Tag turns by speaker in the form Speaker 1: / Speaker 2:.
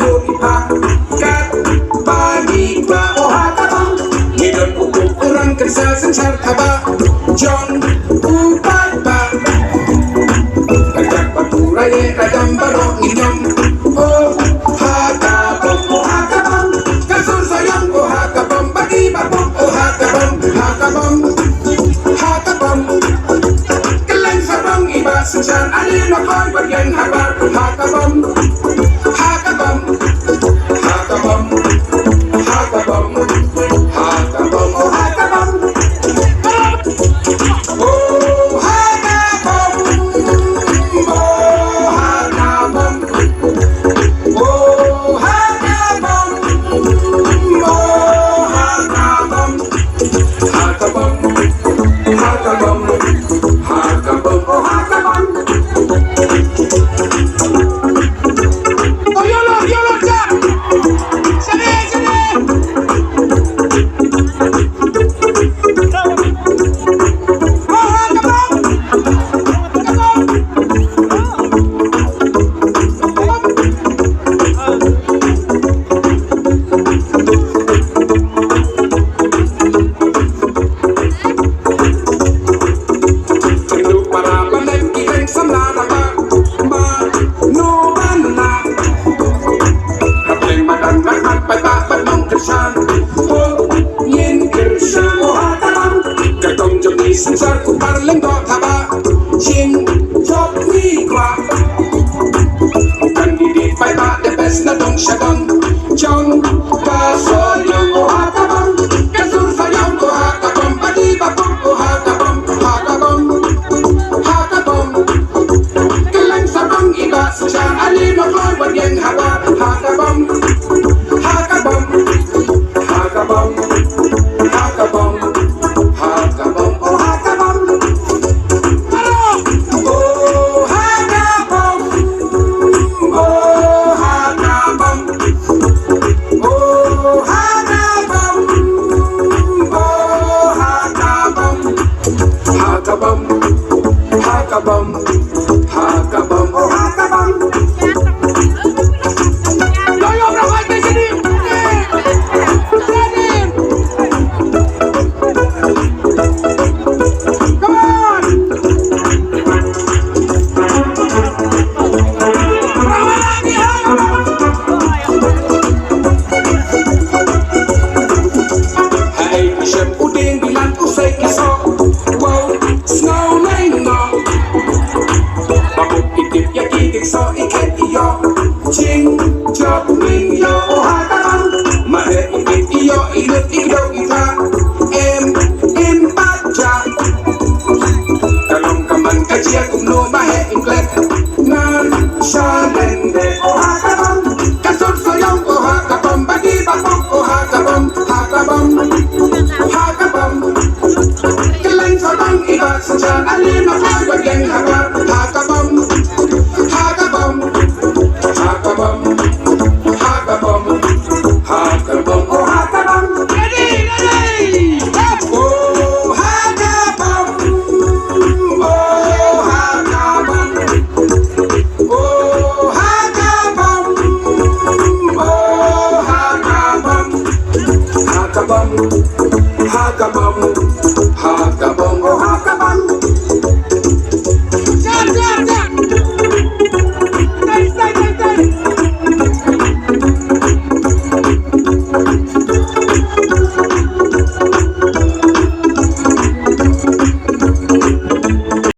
Speaker 1: ipa kat bani ba o hakabang ngidon ukuran kan sa sansar taba John upat ba kagak paturay kadang baro nginyong o hakabang kasur sayang o hakabang bagi babong o hakabang kalain sarang iba sansar alin ako'y bagyan habar hakabang Sansar ku parleng do thaba chin chop mi kwa kan di di pai ba the best na dong shagon chong ka so yang o hakabang kasur sayang o hakabang badi ba o hakabang kelang sabang iba sansar ali no kor bagyan haba hakabang Hakabam, oh hakabam. Doyo berawal di sini. Come on. Berawal lagi Hai Bishop Udin bilang usai kisah. Wow, snow lane no. So iket iyo ching chop ming yo o hakabang mare iket iyo ilut iyo ita em pacha kalong kaman kajia kumno mahe inglet nan shalende o hakabang kasur sayang o hakabang bagi babong o hakabang kelang sabang iba sansar alim ako'y bagyan habar hakabang oh hakabang ready oh hakabang hakabang